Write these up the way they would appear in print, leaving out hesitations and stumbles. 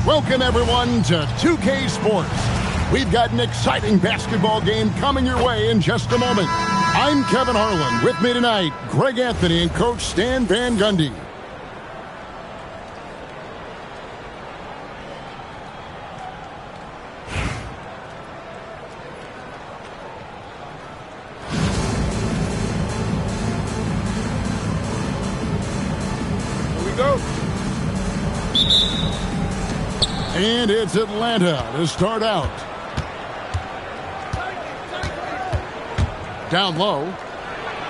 Welcome, everyone, to 2K Sports. We've got an exciting basketball game coming your way in just a moment. I'm Kevin Harlan. With me tonight, Greg Anthony and Coach Stan Van Gundy. And it's Atlanta to start out. Down low.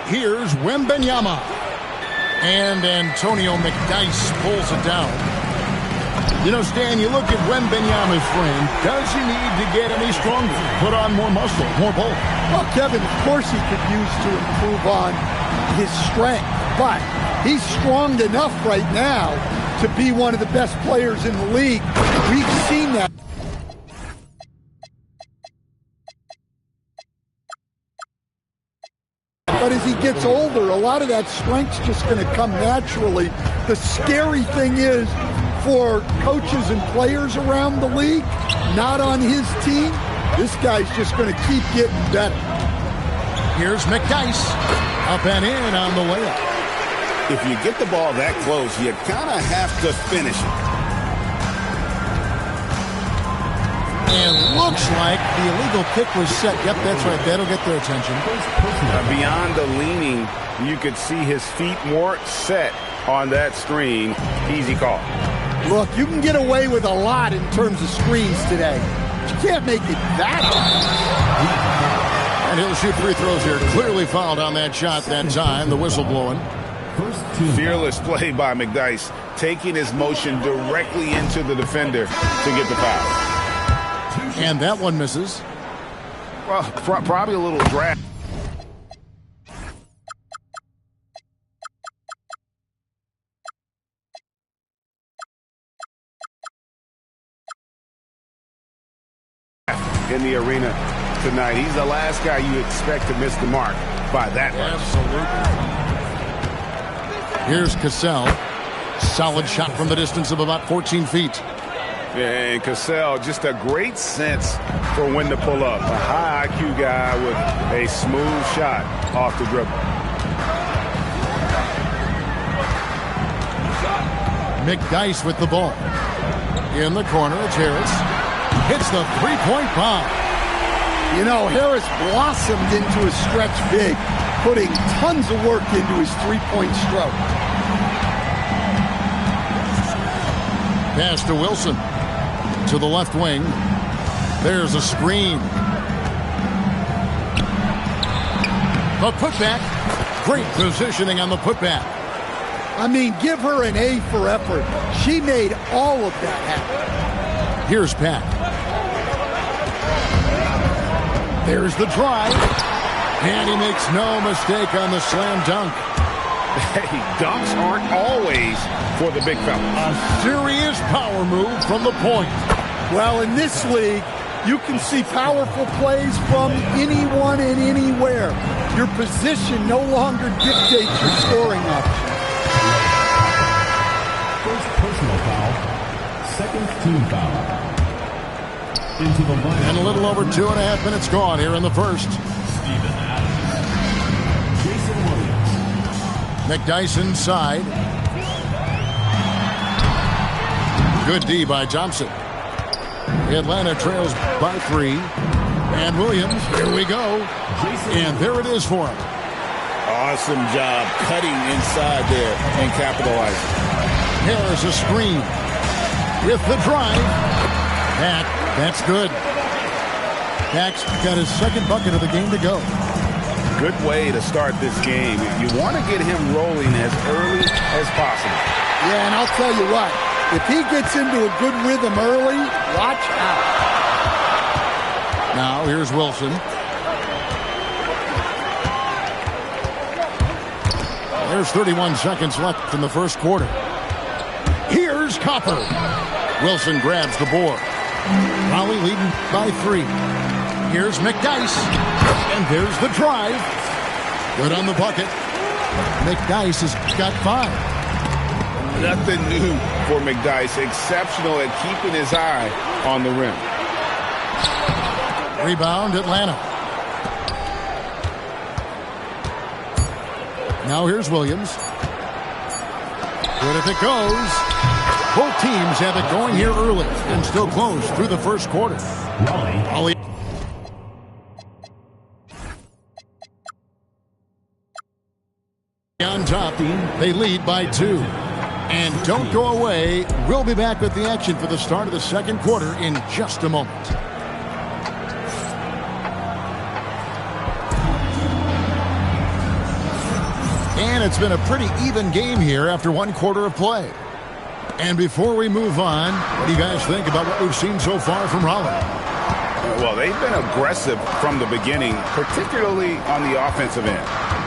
Here's Wembanyama. And Antonio McDyess pulls it down. You know, Stan, you look at Wembanyama's frame. Does he need to get any stronger? Put on more muscle, more bulk? Well, Kevin, of course he could use to improve on his strength. But he's strong enough right now to be one of the best players in the league. We've seen that. But as he gets older, a lot of that strength's just going to come naturally. The scary thing is for coaches and players around the league, not on his team, this guy's just going to keep getting better. Here's McDyess. Up and in on the layup. If you get the ball that close, you kind of have to finish it. And looks like the illegal kick was set. Yep, that's right. That'll get their attention. Beyond the leaning, you could see his feet more set on that screen. Easy call. Look, you can get away with a lot in terms of screens today. You can't make it that hard. And he'll shoot free throws here. Clearly fouled on that shot that time. The whistle blowing. Fearless play by McDyess, taking his motion directly into the defender to get the foul. And that one misses. Well, probably a little drag. In the arena tonight. He's the last guy you expect to miss the mark by that much. Absolutely. Here's Cassell. Solid shot from the distance of about 14 feet. And Cassell, just a great sense for when to pull up. A high IQ guy with a smooth shot off the dribble. McDyess with the ball. In the corner, it's Harris. Hits the three-point bomb. You know, Harris blossomed into a stretch big, putting tons of work into his three-point stroke. Pass to Wilson. To the left wing. There's a screen. The putback. Great positioning on the putback. I mean, give her an A for effort. She made all of that happen. Here's Pat. There's the drive. And he makes no mistake on the slam dunk. Hey, dunks aren't always for the big fella. A serious power move from the point. Well, in this league, you can see powerful plays from anyone and anywhere. Your position no longer dictates your scoring option. First personal foul, second team foul. Into the line. And a little over 2.5 minutes gone here in the first. Steven Adams. Jason Williams. McDyess inside. Good D by Johnson. Atlanta trails by 3. And Williams, here we go. And there it is for him. Awesome job cutting inside there and capitalizing. Here's a screen. With the drive. That's good. Dak's got his second bucket of the game to go. Good way to start this game. You want to get him rolling as early as possible. Yeah, and I'll tell you what. If he gets into a good rhythm early, watch out. Now, here's Wilson. There's 31 seconds left in the first quarter. Here's Copper. Wilson grabs the board. Raleigh leading by 3. Here's McDyess. And there's the drive. Good on the bucket. McDyess has got 5. Nothing new for McDyess. Exceptional at keeping his eye on the rim. Rebound, Atlanta. Now here's Williams. Good if it goes. Both teams have it going here early and still close through the first quarter. Raleigh. On top, they lead by 2. And don't go away. We'll be back with the action for the start of the second quarter in just a moment. And it's been a pretty even game here after one quarter of play. And before we move on, what do you guys think about what we've seen so far from Raleigh? Well, they've been aggressive from the beginning, particularly on the offensive end.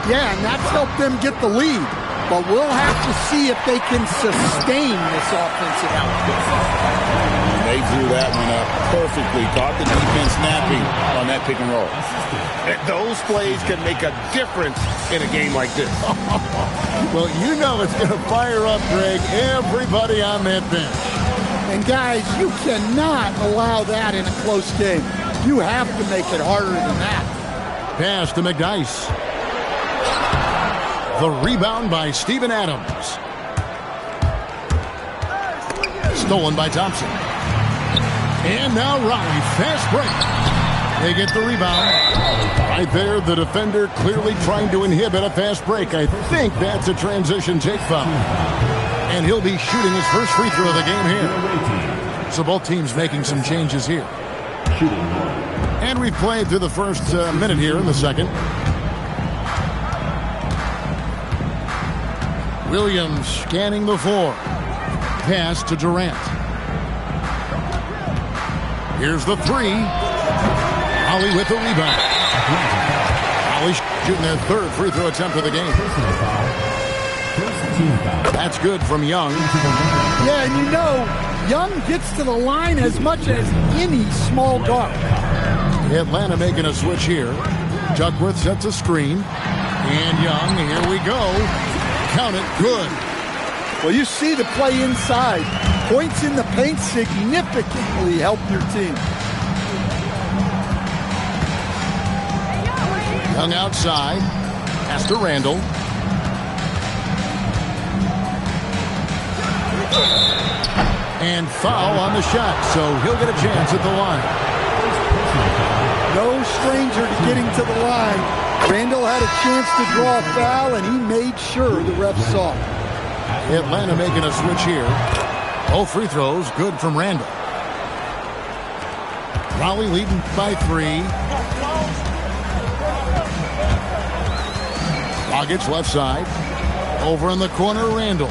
Yeah, and that's helped them get the lead. But we'll have to see if they can sustain this offensive output. They drew that one up perfectly. Caught the defense napping on that pick and roll. Those plays can make a difference in a game like this. Well, you know it's going to fire up, Greg, everybody on that bench. And guys, you cannot allow that in a close game. You have to make it harder than that. Pass to McDyess. The rebound by Steven Adams. Stolen by Thompson. And now Raleigh, fast break. They get the rebound. Right there, the defender clearly trying to inhibit a fast break. I think that's a transition take foul. And he'll be shooting his first free throw of the game here. So both teams making some changes here. And we've played through the first minute here in the second. Williams scanning the floor. Pass to Durant. Here's the 3. Raleigh with the rebound. Raleigh shooting their third free throw attempt of the game. That's good from Young. Yeah, and you know, Young gets to the line as much as any small guard. Atlanta making a switch here. Duckworth sets a screen. And Young, here we go. Count it, good. Well, you see the play inside. Points in the paint significantly help your team. Young outside. Pass to Randall. And foul on the shot, so he'll get a chance at the line. No stranger to getting to the line. Randall had a chance to draw a foul, and he made sure the ref saw it. Atlanta making a switch here. Both free throws good from Randall. Raleigh leading by 3. Dragic left side. Over in the corner, Randall.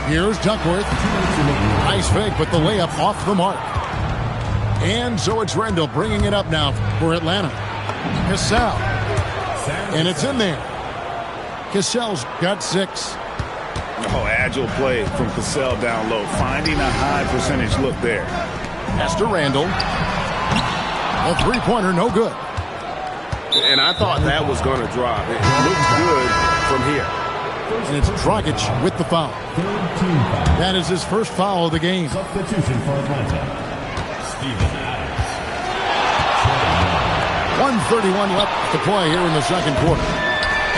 Here's Duckworth. Nice fake, but the layup off the mark. And so it's Randall bringing it up now for Atlanta. Cassell. And it's in there. Cassell's got 6. Oh, agile play from Cassell down low. Finding a high percentage look there. Pass to Randall. A three-pointer, no good. And I thought that was going to drop. It looked good from here. And it's Dragic with the foul. That is his first foul of the game. Substitution for Atlanta. Steven Adams. 1:31 left to play here in the second quarter.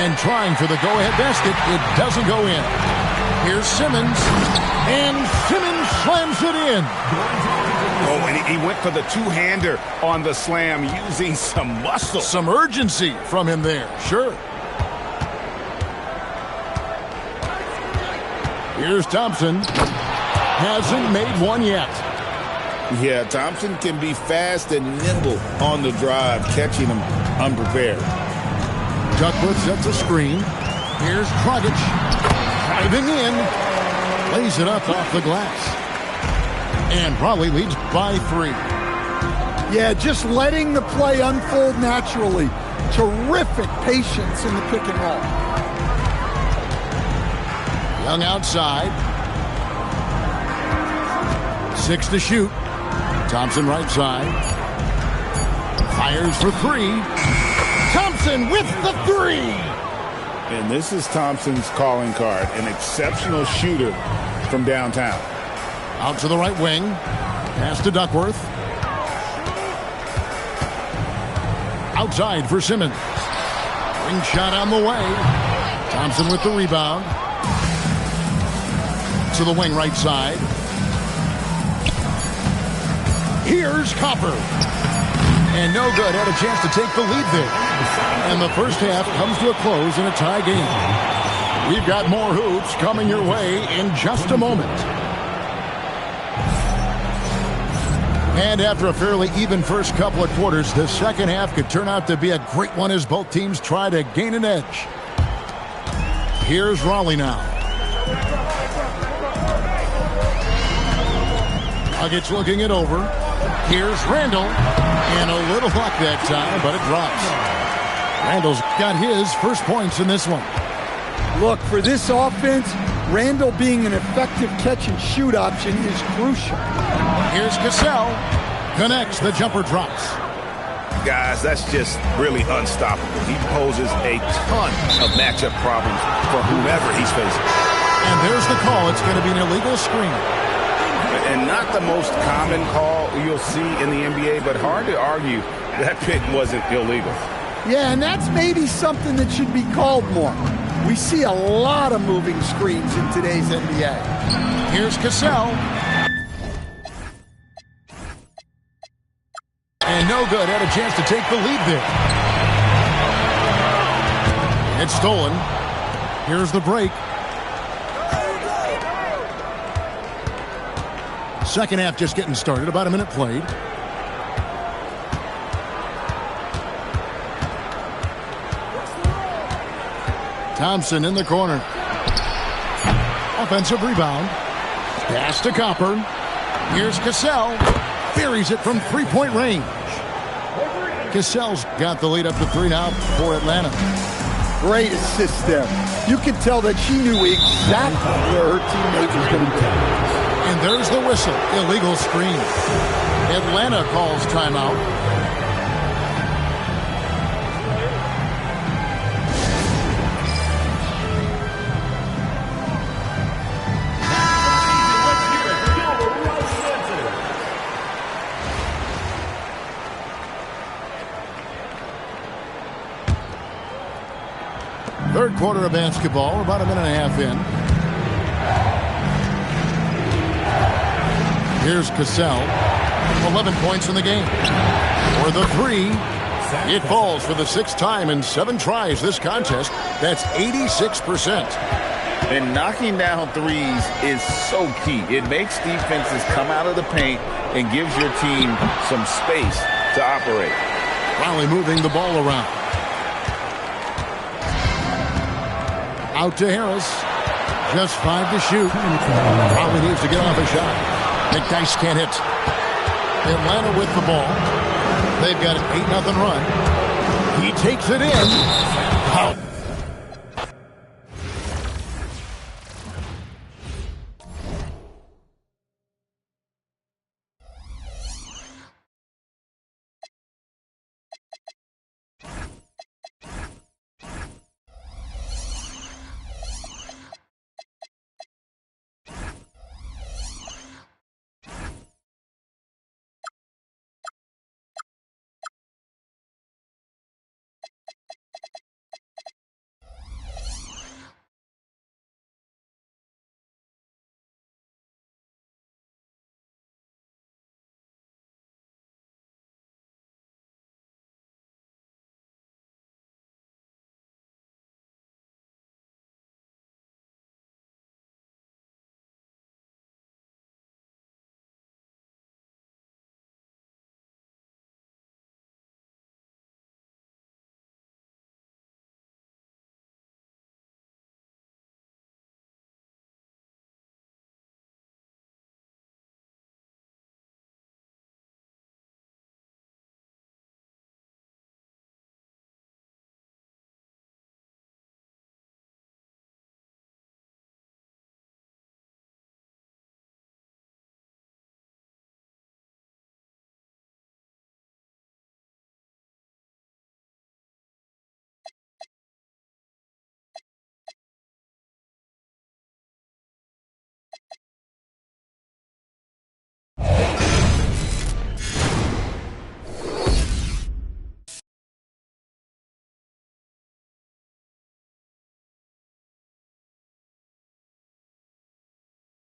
And trying for the go-ahead basket, it doesn't go in. Here's Simmons, and Simmons slams it in. Oh, and he went for the two-hander on the slam, using some muscle. Some urgency from him there, sure. Here's Thompson. Hasn't made one yet. Yeah, Thompson can be fast and nimble on the drive, catching him unprepared. Duckworth sets a screen. Here's Dragic. Diving in. Lays it up off the glass. And Raleigh leads by 3. Yeah, just letting the play unfold naturally. Terrific patience in the pick and roll. Young outside. 6 to shoot. Thompson right side. Fires for 3. Thompson with the 3. And this is Thompson's calling card, an exceptional shooter from downtown. Out to the right wing. Pass to Duckworth. Outside for Simmons. Ring shot on the way. Thompson with the rebound. To the wing right side. Here's Copper. And no good. Had a chance to take the lead there. And the first half comes to a close in a tie game. We've got more hoops coming your way in just a moment. And after a fairly even first couple of quarters, the second half could turn out to be a great one as both teams try to gain an edge. Here's Raleigh now. Nuggets looking it over. Here's Randall. And a little luck that time, but it drops. Randall's got his first points in this one. Look, for this offense, Randall being an effective catch-and-shoot option is crucial. Here's Cassell. Connects. The jumper drops. Guys, that's just really unstoppable. He poses a ton of matchup problems for whomever he's facing. And there's the call. It's going to be an illegal screen. And not the most common call you'll see in the NBA, but hard to argue that pick wasn't illegal. Yeah, and that's maybe something that should be called more. We see a lot of moving screens in today's NBA. Here's Cassell. And no good. Had a chance to take the lead there. It's stolen. Here's the break. Second half just getting started. About a minute played. Thompson in the corner. Offensive rebound. Pass to Copper. Here's Cassell. Buries it from three-point range. Cassell's got the lead up to 3 now for Atlanta. Great assist there. You can tell that she knew exactly where her teammate was going to be. And there's the whistle. Illegal screen. Atlanta calls timeout. Third quarter of basketball, about a minute and a half in. Here's Cassell. 11 points in the game. For the three, it falls for the 6th time in 7 tries this contest. That's 86%. And knocking down threes is so key. It makes defenses come out of the paint and gives your team some space to operate. Raleigh moving the ball around. Out to Harris. Just 5 to shoot. Raleigh needs to get off a shot. McDyess can't hit. Atlanta with the ball. They've got an 8-0 run. He takes it in.